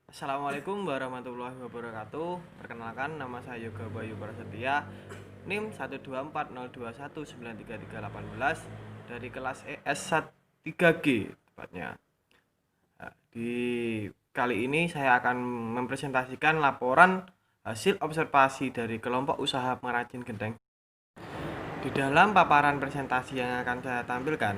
Assalamualaikum warahmatullahi wabarakatuh. Perkenalkan, nama saya Yoga Bayu Prasetya, NIM 12402193318 dari kelas ES 3G tepatnya. Nah, di kali ini saya akan mempresentasikan laporan hasil observasi dari kelompok usaha pengrajin genteng. Di dalam paparan presentasi yang akan saya tampilkan,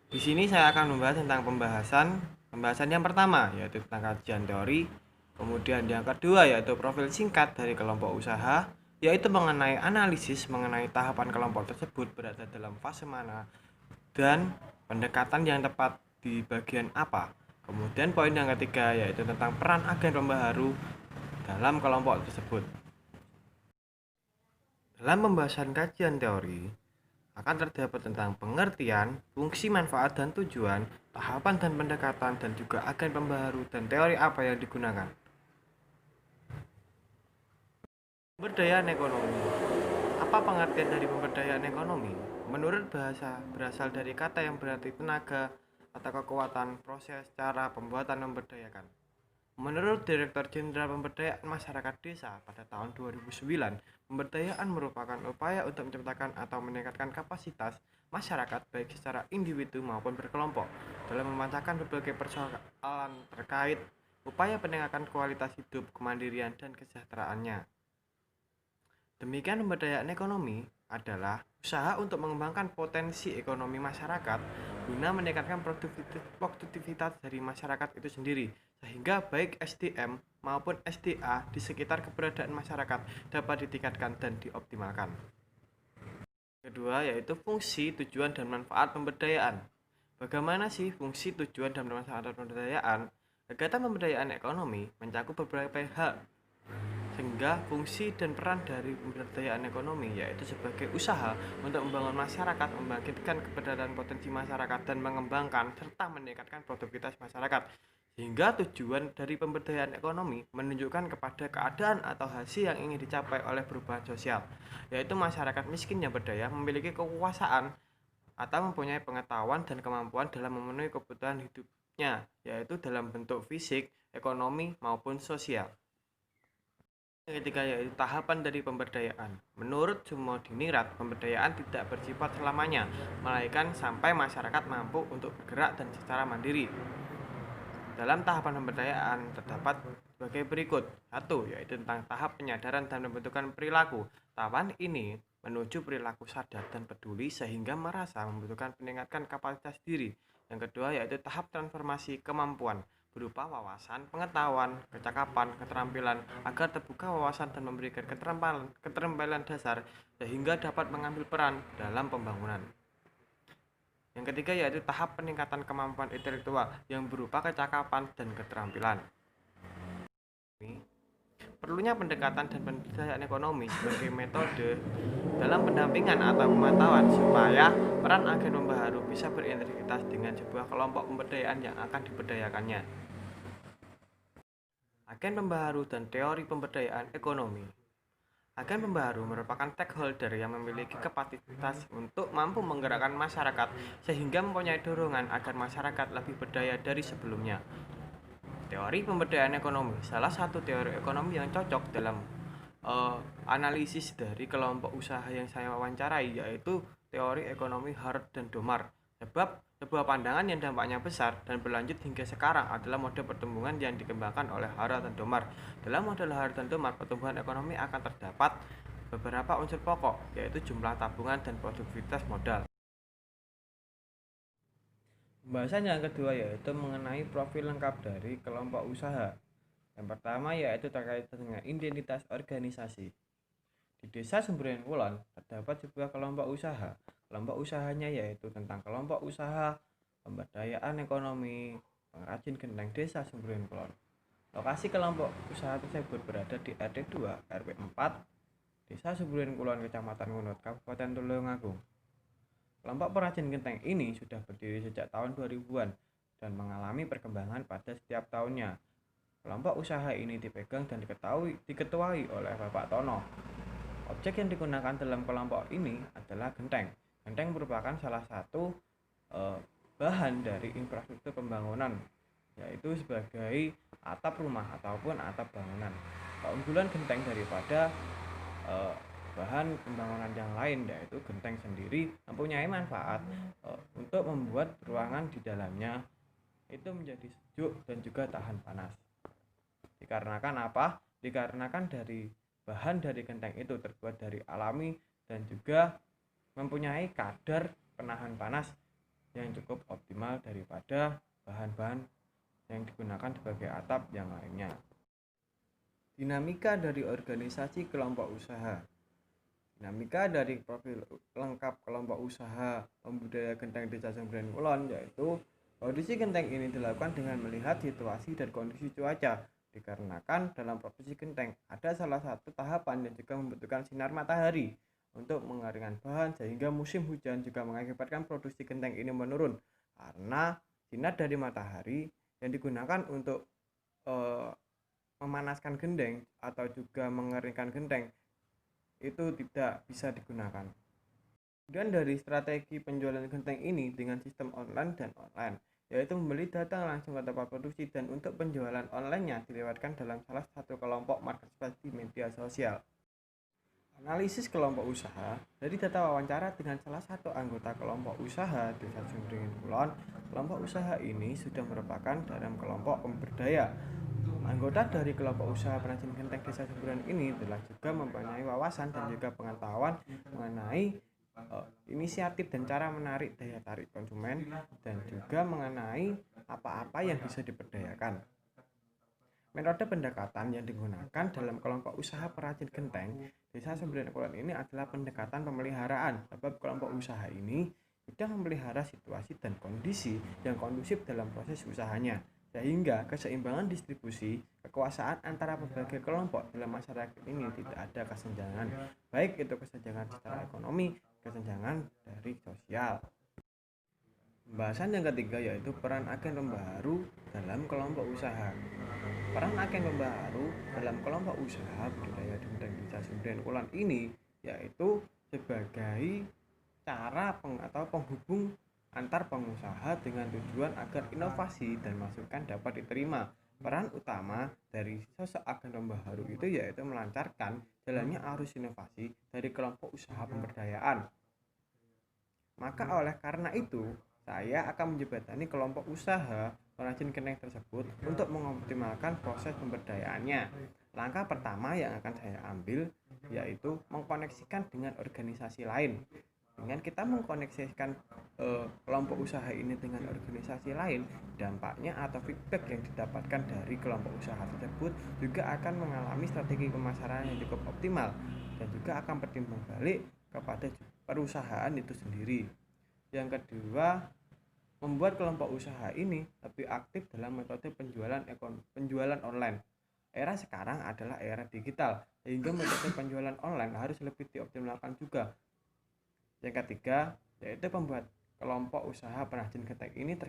di sini saya akan membahas tentang pembahasan yang pertama yaitu tentang kajian teori, kemudian yang kedua yaitu profil singkat dari kelompok usaha, yaitu mengenai analisis mengenai tahapan kelompok tersebut berada dalam fase mana dan pendekatan yang tepat di bagian apa. Kemudian poin yang ketiga yaitu tentang peran agen pembaharu dalam kelompok tersebut. Dalam pembahasan kajian teori, akan terdapat tentang pengertian, fungsi, manfaat, dan tujuan, tahapan dan pendekatan, dan juga agen pembaharu dan teori apa yang digunakan. Pemberdayaan ekonomi. Apa pengertian dari pemberdayaan ekonomi? Menurut bahasa, berasal dari kata yang berarti tenaga atau kekuatan, proses, cara, pembuatan memberdayakan. Menurut Direktur Jenderal Pemberdayaan Masyarakat Desa pada tahun 2009, pemberdayaan merupakan upaya untuk menciptakan atau meningkatkan kapasitas masyarakat baik secara individu maupun berkelompok dalam memecahkan berbagai persoalan terkait upaya peningkatan kualitas hidup, kemandirian, dan kesejahteraannya. Demikian pemberdayaan ekonomi adalah usaha untuk mengembangkan potensi ekonomi masyarakat guna meningkatkan produktivitas dari masyarakat itu sendiri sehingga baik SDM maupun SDA di sekitar keberadaan masyarakat dapat ditingkatkan dan dioptimalkan. Kedua yaitu fungsi, tujuan, dan manfaat pemberdayaan. Bagaimana sih fungsi, tujuan, dan manfaat pemberdayaan? Kegiatan pemberdayaan ekonomi mencakup beberapa hal sehingga fungsi dan peran dari pemberdayaan ekonomi yaitu sebagai usaha untuk membangun masyarakat, membangkitkan keberadaan potensi masyarakat dan mengembangkan serta meningkatkan produktivitas masyarakat. Sehingga tujuan dari pemberdayaan ekonomi menunjukkan kepada keadaan atau hasil yang ingin dicapai oleh perubahan sosial, yaitu masyarakat miskin yang berdaya memiliki kekuasaan atau mempunyai pengetahuan dan kemampuan dalam memenuhi kebutuhan hidupnya, yaitu dalam bentuk fisik, ekonomi, maupun sosial. Yang ketiga yaitu tahapan dari pemberdayaan. Menurut Sumodinirat, pemberdayaan tidak bersifat selamanya, melainkan sampai masyarakat mampu untuk bergerak dan secara mandiri. Dalam tahapan pemberdayaan terdapat sebagai berikut. Satu, yaitu tentang tahap penyadaran dan pembentukan perilaku. Tahapan ini menuju perilaku sadar dan peduli sehingga merasa membutuhkan peningkatan kapasitas diri. Yang kedua yaitu tahap transformasi kemampuan berupa wawasan, pengetahuan, kecakapan, keterampilan agar terbuka wawasan dan memberikan keterampilan dasar sehingga dapat mengambil peran dalam pembangunan. Yang ketiga yaitu tahap peningkatan kemampuan intelektual yang berupa kecakapan dan keterampilan. Perlunya pendekatan dan pemberdayaan ekonomi sebagai metode dalam pendampingan atau pemantauan supaya peran agen pembaharu bisa berintegritas dengan sebuah kelompok pemberdayaan yang akan diberdayakannya. Agen pembaharu dan teori pemberdayaan ekonomi. Agen pembaharu merupakan stakeholder yang memiliki kapasitas untuk mampu menggerakkan masyarakat sehingga mempunyai dorongan agar masyarakat lebih berdaya dari sebelumnya. Teori pemberdayaan ekonomi, salah satu teori ekonomi yang cocok dalam analisis dari kelompok usaha yang saya wawancarai yaitu teori ekonomi Hardt dan Domar. Sebab sebuah pandangan yang dampaknya besar dan berlanjut hingga sekarang adalah mode pertumbuhan yang dikembangkan oleh Hardt dan Domar. Dalam model Hardt dan Domar, pertumbuhan ekonomi akan terdapat beberapa unsur pokok yaitu jumlah tabungan dan produktivitas modal. Pembahasan yang kedua yaitu mengenai profil lengkap dari kelompok usaha. Yang pertama yaitu terkait dengan identitas organisasi. Di Desa Sumberhen Kulon terdapat sebuah kelompok usaha. Kelompok usahanya yaitu tentang kelompok usaha pemberdayaan ekonomi pengrajin genteng Desa Sumberhen Kulon. Lokasi kelompok usaha tersebut berada di RT 2 RW 4 Desa Sumberhen Kulon, Kecamatan Ngunut, Kabupaten Tulungagung. Kelompok perajin genteng ini sudah berdiri sejak tahun 2000-an dan mengalami perkembangan pada setiap tahunnya. Kelompok usaha ini dipegang dan diketuai oleh Bapak Tono. Objek yang digunakan dalam kelompok ini adalah genteng. Genteng merupakan salah satu bahan dari infrastruktur pembangunan yaitu sebagai atap rumah ataupun atap bangunan. Keunggulan genteng daripada eh, bahan pembangunan yang lain yaitu genteng sendiri mempunyai manfaat untuk membuat ruangan di dalamnya itu menjadi sejuk dan juga tahan panas. Dikarenakan apa? Dikarenakan dari bahan dari genteng itu terbuat dari alami dan juga mempunyai kadar penahan panas yang cukup optimal daripada bahan-bahan yang digunakan sebagai atap yang lainnya. Dinamika dari organisasi kelompok usaha. Dinamika dari profil lengkap kelompok usaha pembudidaya genteng Desa Sembrian Kulon yaitu audisi genteng ini dilakukan dengan melihat situasi dan kondisi cuaca. Dikarenakan dalam produksi genteng ada salah satu tahapan yang juga membutuhkan sinar matahari untuk mengeringkan bahan sehingga musim hujan juga mengakibatkan produksi genteng ini menurun karena sinar dari matahari yang digunakan untuk memanaskan genteng atau juga mengeringkan genteng itu tidak bisa digunakan. Kemudian dari strategi penjualan genteng ini dengan sistem online dan online, yaitu membeli datang langsung ke tempat produksi dan untuk penjualan online-nya dilewatkan dalam salah satu kelompok marketplace di media sosial. Analisis kelompok usaha dari data wawancara dengan salah satu anggota kelompok usaha Desa Sumringin Kulon, kelompok usaha ini sudah merupakan dalam kelompok pemberdaya. Anggota dari kelompok usaha pengrajin genteng Desa Sumringin ini telah juga mempunyai wawasan dan juga pengetahuan mengenai inisiatif dan cara menarik daya tarik konsumen dan juga mengenai apa-apa yang bisa diberdayakan. Metode pendekatan yang digunakan dalam kelompok usaha perajin genteng Desa Sembrian Kulon ini adalah pendekatan pemeliharaan, sebab kelompok usaha ini sudah memelihara situasi dan kondisi yang kondusif dalam proses usahanya, sehingga keseimbangan distribusi kekuasaan antara berbagai kelompok dalam masyarakat ini tidak ada kesenjangan, baik itu kesenjangan secara ekonomi, kesenjangan dari sosial. Pembahasan yang ketiga yaitu peran agen pembaharu dalam kelompok usaha. Peran agen pembaharu dalam kelompok usaha budidaya genteng Desa Sembrian Kulon ini yaitu sebagai cara atau penghubung antar pengusaha dengan tujuan agar inovasi dan masukan dapat diterima. Peran utama dari sosok agen pembaharu itu yaitu melancarkan jalannya arus inovasi dari kelompok usaha pemberdayaan. Maka oleh karena itu, saya akan menjembatani kelompok usaha pengrajin genteng tersebut untuk mengoptimalkan proses pemberdayaannya. Langkah pertama yang akan saya ambil yaitu mengkoneksikan dengan organisasi lain. Dengan kita mengkoneksikan kelompok usaha ini dengan organisasi lain, dampaknya atau feedback yang didapatkan dari kelompok usaha tersebut juga akan mengalami strategi pemasaran yang cukup optimal dan juga akan bertimbang balik kepada perusahaan itu sendiri. Yang kedua, membuat kelompok usaha ini lebih aktif dalam metode penjualan online. Era sekarang adalah era digital, sehingga metode penjualan online harus lebih dioptimalkan juga. Yang ketiga, yaitu membuat kelompok usaha pengrajin genteng ini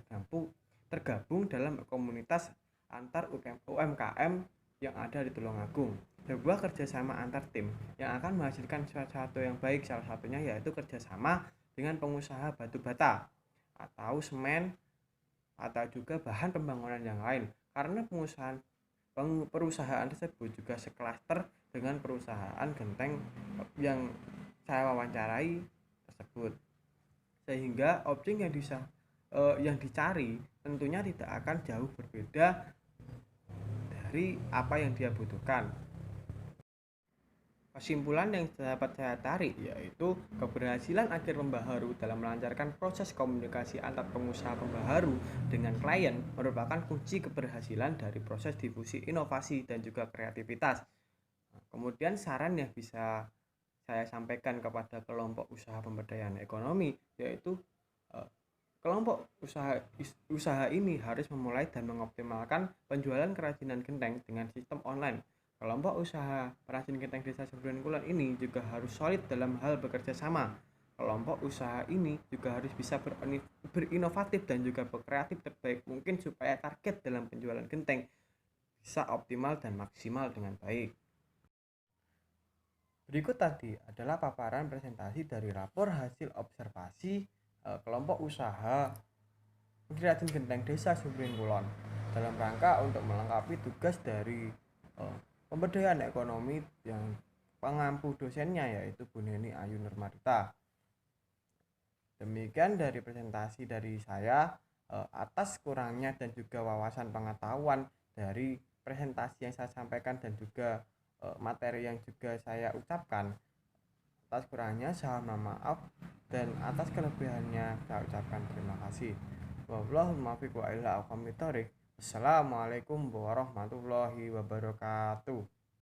tergabung dalam komunitas antar UMKM yang ada di Tulungagung. Sebuah kerjasama antar tim yang akan menghasilkan sesuatu yang baik, salah satunya yaitu kerjasama dengan pengusaha batu bata atau semen atau juga bahan pembangunan yang lain, karena perusahaan tersebut juga seklaster dengan perusahaan genteng yang saya wawancarai tersebut, sehingga objek yang dicari tentunya tidak akan jauh berbeda dari apa yang dia butuhkan. Kesimpulan yang dapat saya tarik yaitu keberhasilan agen pembaharu dalam melancarkan proses komunikasi antar pengusaha pembaharu dengan klien merupakan kunci keberhasilan dari proses difusi inovasi dan juga kreativitas. Kemudian saran yang bisa saya sampaikan kepada kelompok usaha pemberdayaan ekonomi yaitu kelompok usaha ini harus memulai dan mengoptimalkan penjualan kerajinan genteng dengan sistem online. Kelompok usaha perajin genteng Desa Sembrian Kulon ini juga harus solid dalam hal bekerja sama. Kelompok usaha ini juga harus bisa berinovatif dan juga berkreatif terbaik mungkin supaya target dalam penjualan genteng bisa optimal dan maksimal dengan baik. Berikut tadi adalah paparan presentasi dari rapor hasil observasi kelompok usaha pengrajin genteng Desa Sembrian Kulon. dalam rangka untuk melengkapi tugas dari pemberdayaan ekonomi yang pengampu dosennya, yaitu Bu Neni Ayu Nurmarita. Demikian dari presentasi dari saya. Atas kurangnya dan juga wawasan pengetahuan dari presentasi yang saya sampaikan dan juga materi yang juga saya ucapkan, atas kurangnya saya mohon maaf, dan atas kelebihannya saya ucapkan terima kasih. Wallahul muwaffiq wa ila aqwamit thoriq. Assalamualaikum warahmatullahi wabarakatuh.